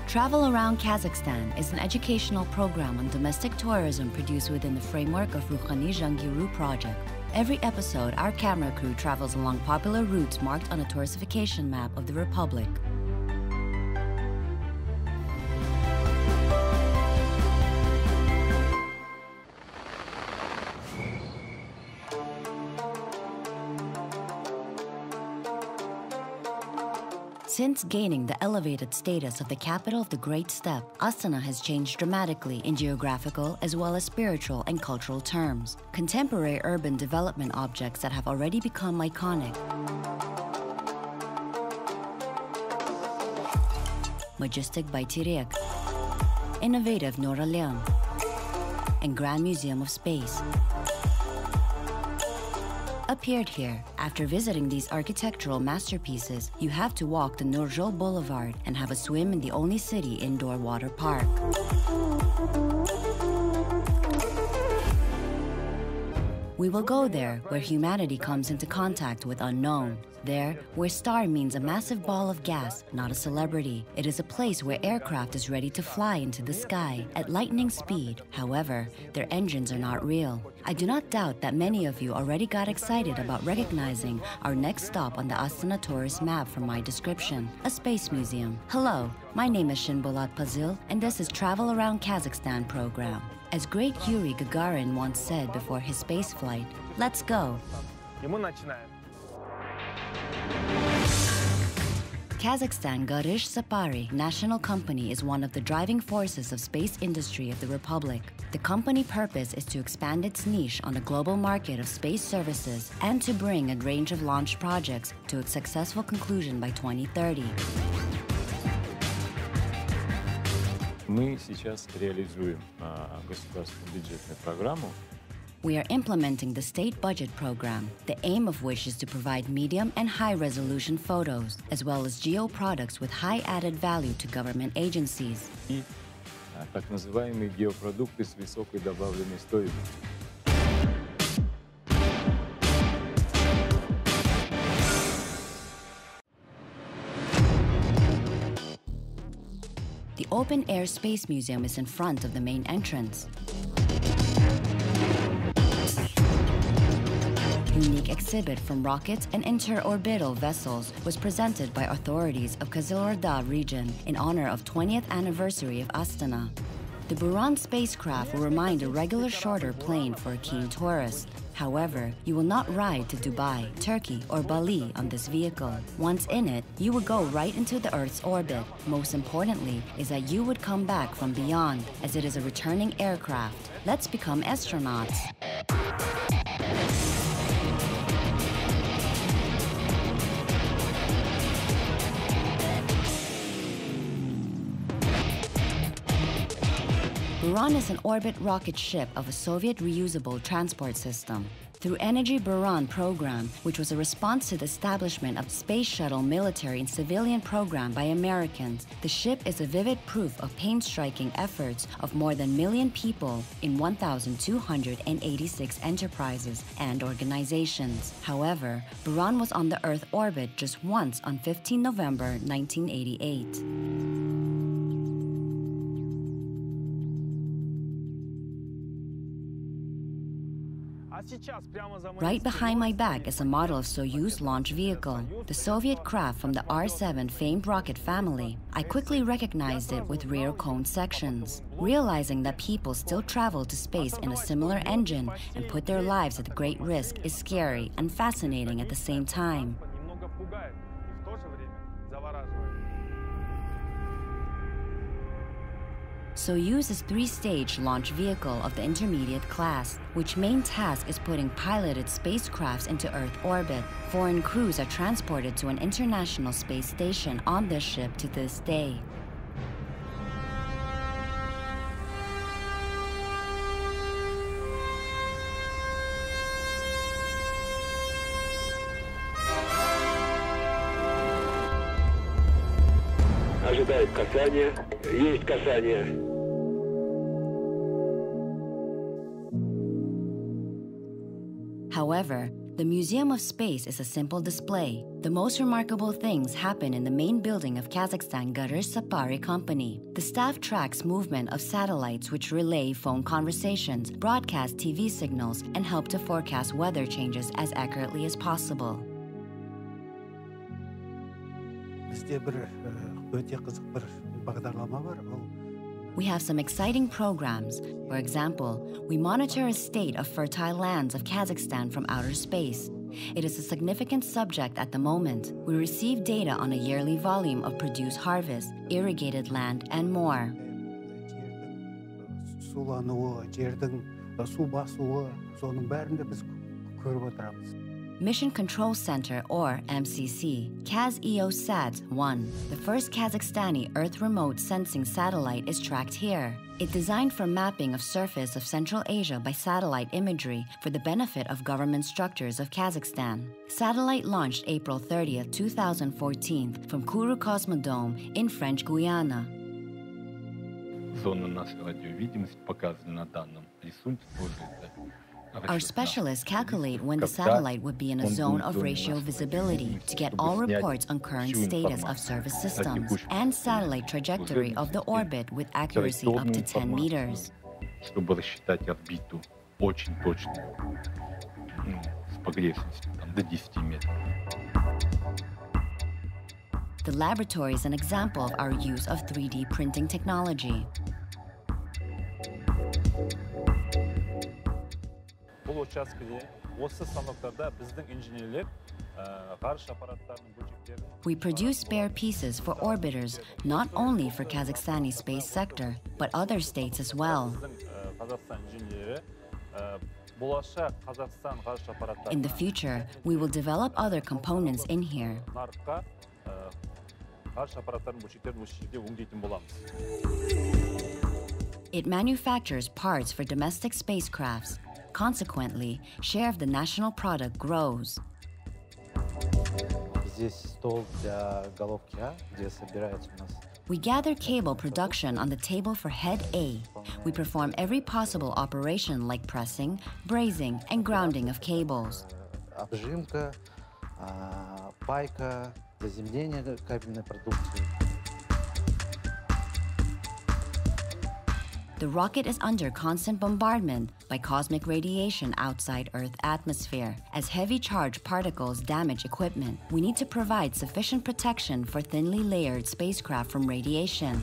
Travel Around Kazakhstan is an educational program on domestic tourism produced within the framework of Ruhani Jangiru project. Every episode, our camera crew travels along popular routes marked on a touristification map of the Republic. Since gaining the elevated status of the capital of the Great Steppe, Astana has changed dramatically in geographical as well as spiritual and cultural terms. Contemporary urban development objects that have already become iconic. Majestic Baytirek, innovative Noralem, and Grand Museum of Space appeared here. After visiting these architectural masterpieces, you have to walk the Nurjol Boulevard and have a swim in the only city indoor water park. We will go there where humanity comes into contact with unknown. There, where star means a massive ball of gas, not a celebrity. It is a place where aircraft is ready to fly into the sky at lightning speed. However, their engines are not real. I do not doubt that many of you already got excited about recognizing our next stop on the Astana tourist map from my description, a space museum. Hello, my name is Shinbolat Pazil, and this is Travel Around Kazakhstan program. As great Yuri Gagarin once said before his space flight, let's go. Kazakhstan Garish Sapari National Company is one of the driving forces of space industry of the Republic. The company purpose is to expand its niche on the global market of space services and to bring a range of launch projects to a successful conclusion by 2030. Мы сейчас реализуем государственную бюджетную программу. We are implementing the state budget program, the aim of which is to provide medium and high-resolution photos, as well as geo products with high added value to government agencies. И так называемые геопродукты с высокой добавленной стоимостью. The open-air space museum is in front of the main entrance. Unique exhibit from rockets and interorbital vessels was presented by authorities of Kazakh region in honor of 20th anniversary of Astana. The Buran spacecraft will remind a regular shorter plane for a keen tourist. However, you will not ride to Dubai, Turkey, or Bali on this vehicle. Once in it, you would go right into the Earth's orbit. Most importantly is that you would come back from beyond, as it is a returning aircraft. Let's become astronauts. Buran is an orbit rocket ship of a Soviet reusable transport system. Through Energy Buran program, which was a response to the establishment of space shuttle military and civilian program by Americans, the ship is a vivid proof of painstaking efforts of more than 1 million people in 1,286 enterprises and organizations. However, Buran was on the Earth orbit just once on 15 November 1988. Right behind my back is a model of Soyuz launch vehicle, the Soviet craft from the R-7 famed rocket family. I quickly recognized it with rear cone sections. Realizing that people still travel to space in a similar engine and put their lives at great risk is scary and fascinating at the same time. Soyuz is a 3-stage launch vehicle of the intermediate class, which main task is putting piloted spacecrafts into Earth orbit. Foreign crews are transported to an international space station on this ship to this day. Ожидает касание. Есть касание. However, the Museum of Space is a simple display. The most remarkable things happen in the main building of Kazakhstan Garage Safari Company. The staff tracks movement of satellites which relay phone conversations, broadcast TV signals, and help to forecast weather changes as accurately as possible. We have some exciting programs. For example, we monitor a state of fertile lands of Kazakhstan from outer space. It is a significant subject at the moment. We receive data on a yearly volume of produce harvest, irrigated land, and more. Mission Control Center, or MCC, KazEOSat-1, the first Kazakhstani Earth remote sensing satellite, is tracked here. It designed for mapping of surface of Central Asia by satellite imagery for the benefit of government structures of Kazakhstan. Satellite launched April 30, 2014 from Kourou Cosmodrome in French Guiana. Зона нашей радиовидимости показана на данном рисунке. Our specialists calculate when the satellite would be in a zone of ratio visibility to get all reports on current status of service systems and satellite trajectory of the orbit with accuracy up to 10 meters. Чтобы рассчитать орбиту очень точно, с погрешностью до 10 метров. The laboratory is an example of our use of 3D printing technology. Бұл учаскеде осы станоктарда біздің инженерлер ғарыш аппараттарының бөлшектерін. We produce spare pieces for orbiters not only for Kazakhstani space sector but other states as well. Қазақстан инженерлері болашақ Қазақстан ғарыш аппараттарына. In the future, we will develop other components in here. Нарыққа ғарыш аппараттарының бөлшектерін осы жерде өңдейтін боламыз. It manufactures parts for domestic spacecrafts. Consequently, share of the national product grows. We gather cable production on the table for head A. We perform every possible operation like pressing, brazing, and grounding of cables. Обжимка, пайка, заземление кабельной продукции. The rocket is under constant bombardment by cosmic radiation outside Earth's atmosphere. As heavy charged particles damage equipment, we need to provide sufficient protection for thinly layered spacecraft from radiation.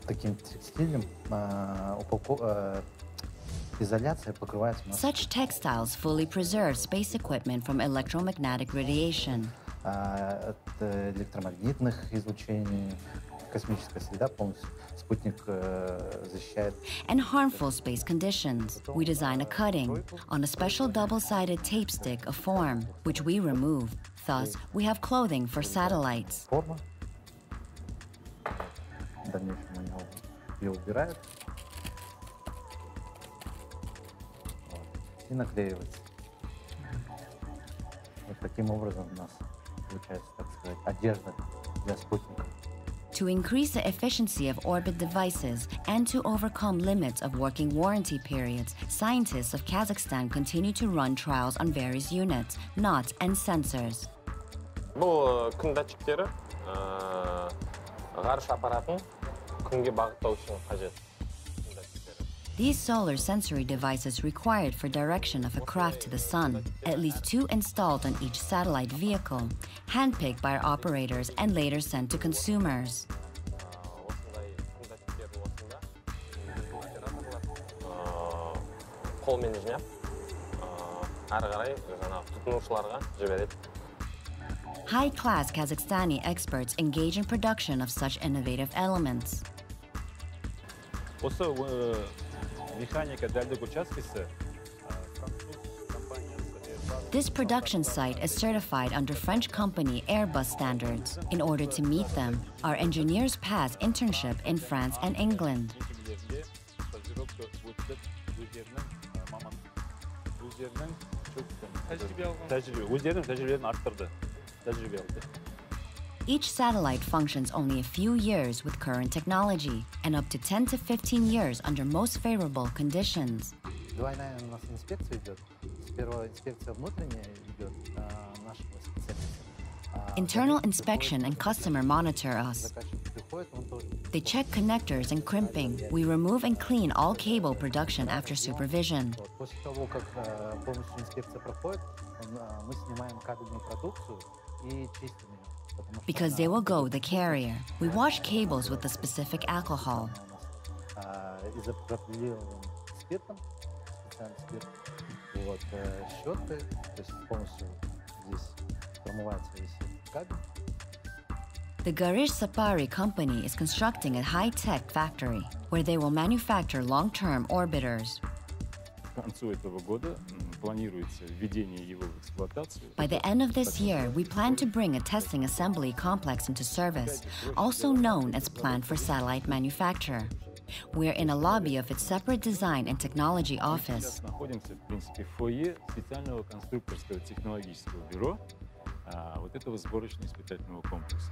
Таким текстилем изоляция покрывается. Such textiles fully preserve space equipment from electromagnetic radiation. От электромагнитных излучений. Космическая среда полностью спутник защищает. And harmful space conditions. We design a cutting on a special double-sided tape stick of form, which we remove. Thus, we have clothing for satellites. Форма. В дальнейшем они ее убирают и наклеивается. Вот таким образом у нас получается, так сказать, одежда для спутника. To increase the efficiency of orbit devices and to overcome limits of working warranty periods, scientists of Kazakhstan continue to run trials on various units, knots, and sensors. бұл күн датчиктері ғарыш аппаратын күнге бағыттау үшін қажет. These solar sensory devices required for direction of a craft to the sun, at least 2 installed on each satellite vehicle, handpicked by our operators and later sent to consumers. Қолмен жинап, ары қарай тұтынушыларға жібереді. High-class Kazakhstani experts engage in production of such innovative elements. Осы механика дәлдік учаскесі This production site is certified under French company Airbus standards. In order to meet them, our engineers pass internship in France and England. Each satellite functions only a few years with current technology and up to 10 to 15 years under most favorable conditions. Двойная у нас инспекция идет. Сперва инспекция внутренняя идет нашего специалиста. Internal inspection and customer monitor us. Заказчик приходит, он тоже. They check connectors and crimping. We remove and clean all cable production after supervision. Вот, после того, как полностью инспекция проходит, мы снимаем кабельную продукцию и чистим ее. Потому что Because they will go the carrier. We wash cables with a specific alcohol. изопропилированным спиртом, специальный спирт. Вот, щеткой, то есть полностью здесь промывается весь кабель. The Garish Sapari company is constructing a high-tech factory where they will manufacture long-term orbiters. К концу этого года планируется введение его в эксплуатацию. By the end of this year, we plan to bring a testing assembly complex into service, also known as Plant for Satellite Manufacture. We're in a lobby of its separate design and technology office. Сейчас находимся, в принципе, в фойе специального конструкторского технологического бюро вот этого сборочно-испытательного комплекса.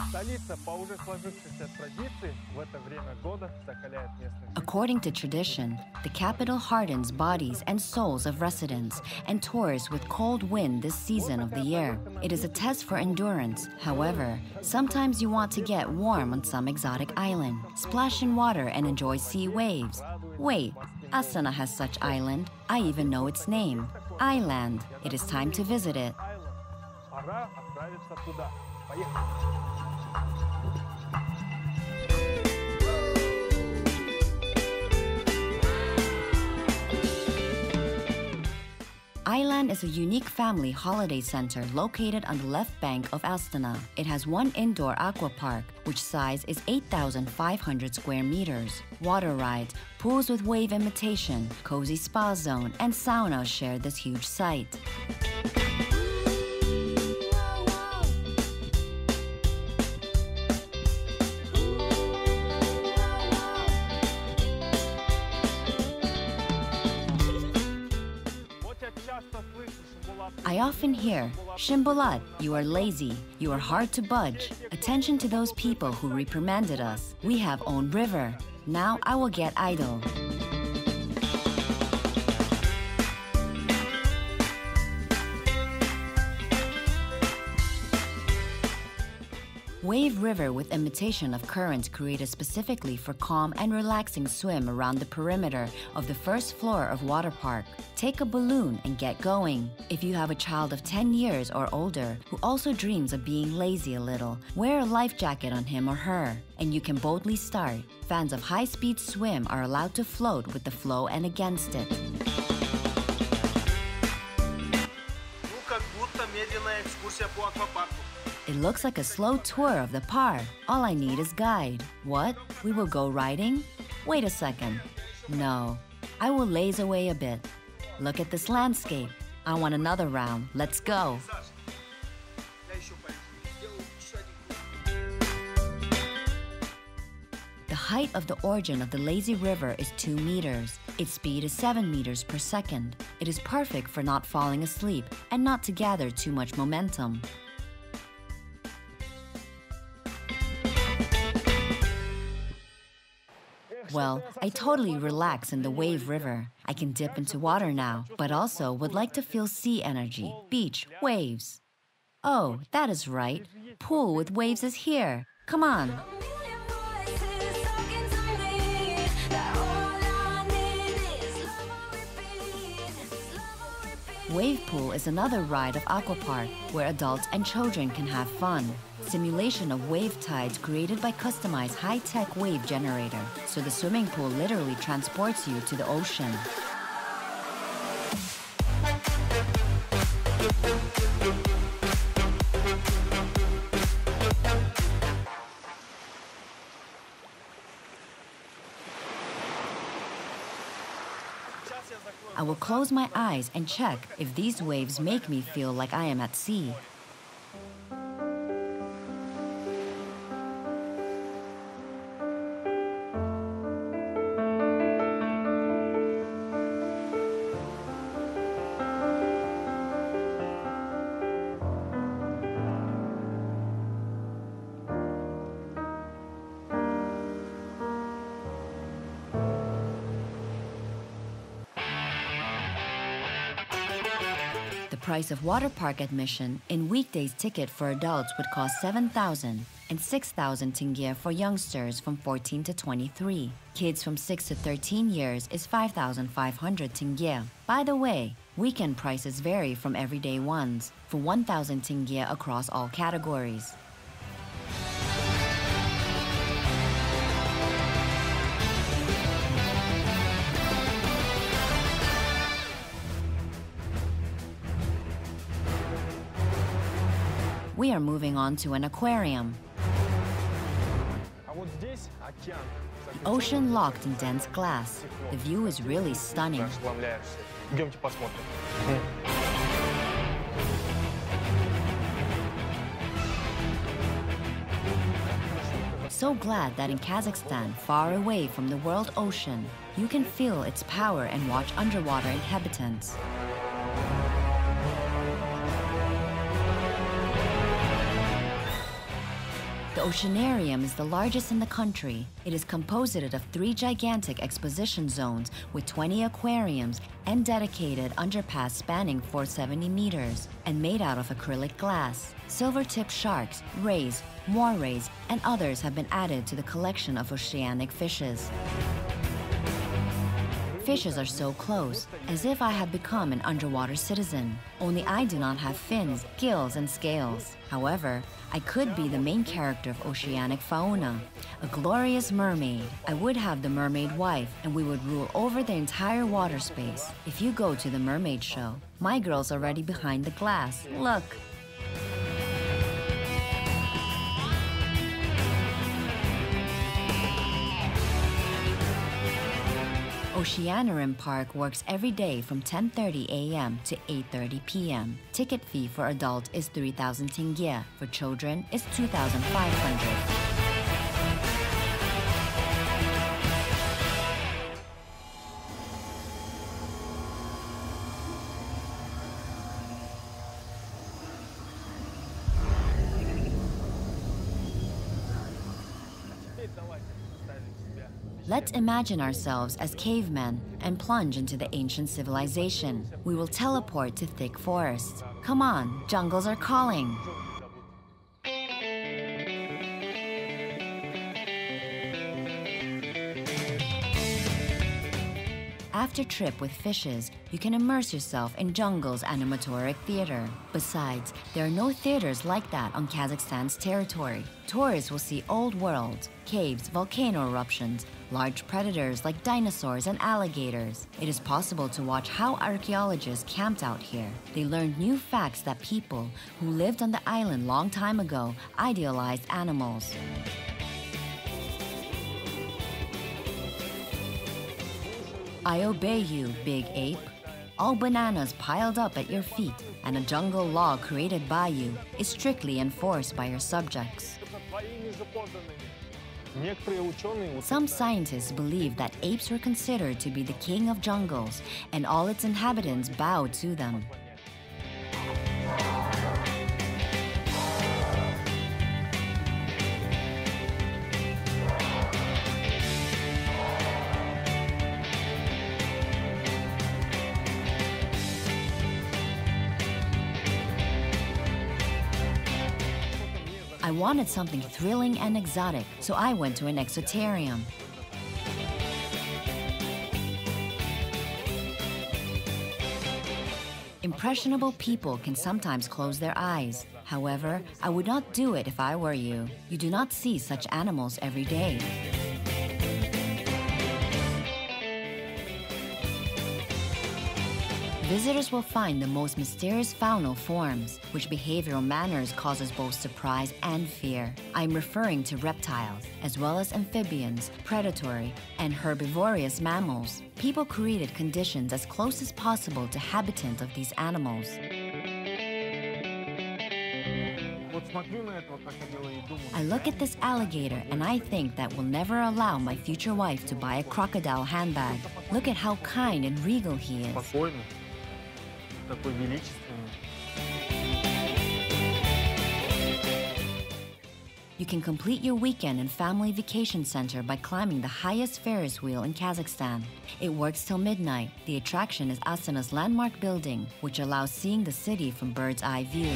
Столица по уже сложившейся традиции в это время года закаляет местных жителей. According to tradition, the capital hardens bodies and souls of residents and tours with cold wind this season of the year. It is a test for endurance. However, sometimes you want to get warm on some exotic island, splash in water and enjoy sea waves. Wait, Astana has such island. I even know its name. Island. It is time to visit it. Пора отправиться туда. Поехали. Island is a unique family holiday center located on the left bank of Astana. It has one indoor aqua park, which size is 8,500 square meters. Water rides, pools with wave imitation, cozy spa zone, and saunas share this huge site. I often hear, Shimbolat, you are lazy, you are hard to budge. Attention to those people who reprimanded us. We have own river. Now I will get idle. Wave river with imitation of currents created specifically for calm and relaxing swim around the perimeter of the first floor of water park. Take a balloon and get going. If you have a child of 10 years or older who also dreams of being lazy a little, wear a life jacket on him or her, and you can boldly start. Fans of high-speed swim are allowed to float with the flow and against it. It looks like a slow tour of the park. All I need is guide. What? We will go riding? Wait a second. No. I will laze away a bit. Look at this landscape. I want another round. Let's go. The height of the origin of the lazy river is 2 meters. Its speed is 7 meters per second. It is perfect for not falling asleep and not to gather too much momentum. Well, I totally relax in the wave river. I can dip into water now, but also would like to feel sea energy, beach, waves. Oh, that is right. Pool with waves is here. Come on. Wave pool is another ride of aquapark where adults and children can have fun. Simulation of wave tides created by customized high-tech wave generator, so the swimming pool literally transports you to the ocean. I will close my eyes and check if these waves make me feel like I am at sea. price of water park admission, in weekdays ticket for adults would cost 7,000 and 6,000 tenge for youngsters from 14 to 23. Kids from 6 to 13 years is 5,500 tenge. By the way, weekend prices vary from everyday ones, for 1,000 tenge across all categories. We are moving on to an aquarium. А вот здесь океан. The ocean locked in dense glass. The view is really stunning. Ошеломляешься. Идемте посмотрим. So glad that in Kazakhstan, far away from the world ocean, you can feel its power and watch underwater inhabitants. The Oceanarium is the largest in the country. It is composed of 3 gigantic exposition zones with 20 aquariums and dedicated underpass spanning 470 meters and made out of acrylic glass. Silver-tipped sharks, rays, morays, and others have been added to the collection of oceanic fishes. Fishes are so close, as if I had become an underwater citizen. Only I do not have fins, gills, and scales. However, I could be the main character of oceanic fauna, a glorious mermaid. I would have the mermaid wife, and we would rule over the entire water space. If you go to the mermaid show, my girl's already behind the glass. Look! Oceanarium Park works every day from 10:30 a.m. to 8:30 p.m. Ticket fee for adult is 3,000 tenge. For children is 2,500. Let's imagine ourselves as cavemen and plunge into the ancient civilization. We will teleport to thick forests. Come on, jungles are calling. After trip with fishes, you can immerse yourself in jungle's animatoric theater. Besides, there are no theaters like that on Kazakhstan's territory. Tourists will see old worlds, caves, volcano eruptions, large predators like dinosaurs and alligators. It is possible to watch how archaeologists camped out here. They learned new facts that people who lived on the island long time ago idealized animals. I obey you, big ape. All bananas piled up at your feet, and a jungle law created by you is strictly enforced by your subjects. Some scientists believe that apes were considered to be the king of jungles, and all its inhabitants bowed to them. I wanted something thrilling and exotic, so I went to an exotarium. Impressionable people can sometimes close their eyes. However, I would not do it if I were you. You do not see such animals every day. Visitors will find the most mysterious faunal forms, which behavioral manners causes both surprise and fear. I'm referring to reptiles, as well as amphibians, predatory, and herbivorous mammals. People created conditions as close as possible to habitat of these animals. I look at this alligator and I think that will never allow my future wife to buy a crocodile handbag. Look at how kind and regal he is. Такой величественный. You can complete your weekend and family vacation center by climbing the highest Ferris wheel in Kazakhstan. It works till midnight. The attraction is Astana's landmark building, which allows seeing the city from bird's eye view.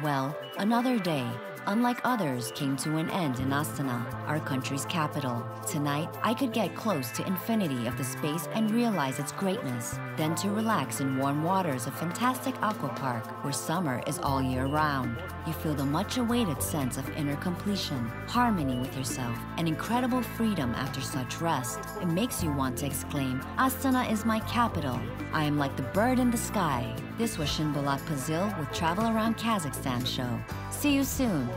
Well, another day, unlike others, came to an end in Astana, our country's capital. Tonight, I could get close to infinity of the space and realize its greatness, then to relax in warm waters of fantastic aqua park, where summer is all year round. You feel the much-awaited sense of inner completion, harmony with yourself, and incredible freedom after such rest. It makes you want to exclaim, Astana is my capital. I am like the bird in the sky. This was Shinbolat Pazil with Travel Around Kazakhstan show. See you soon.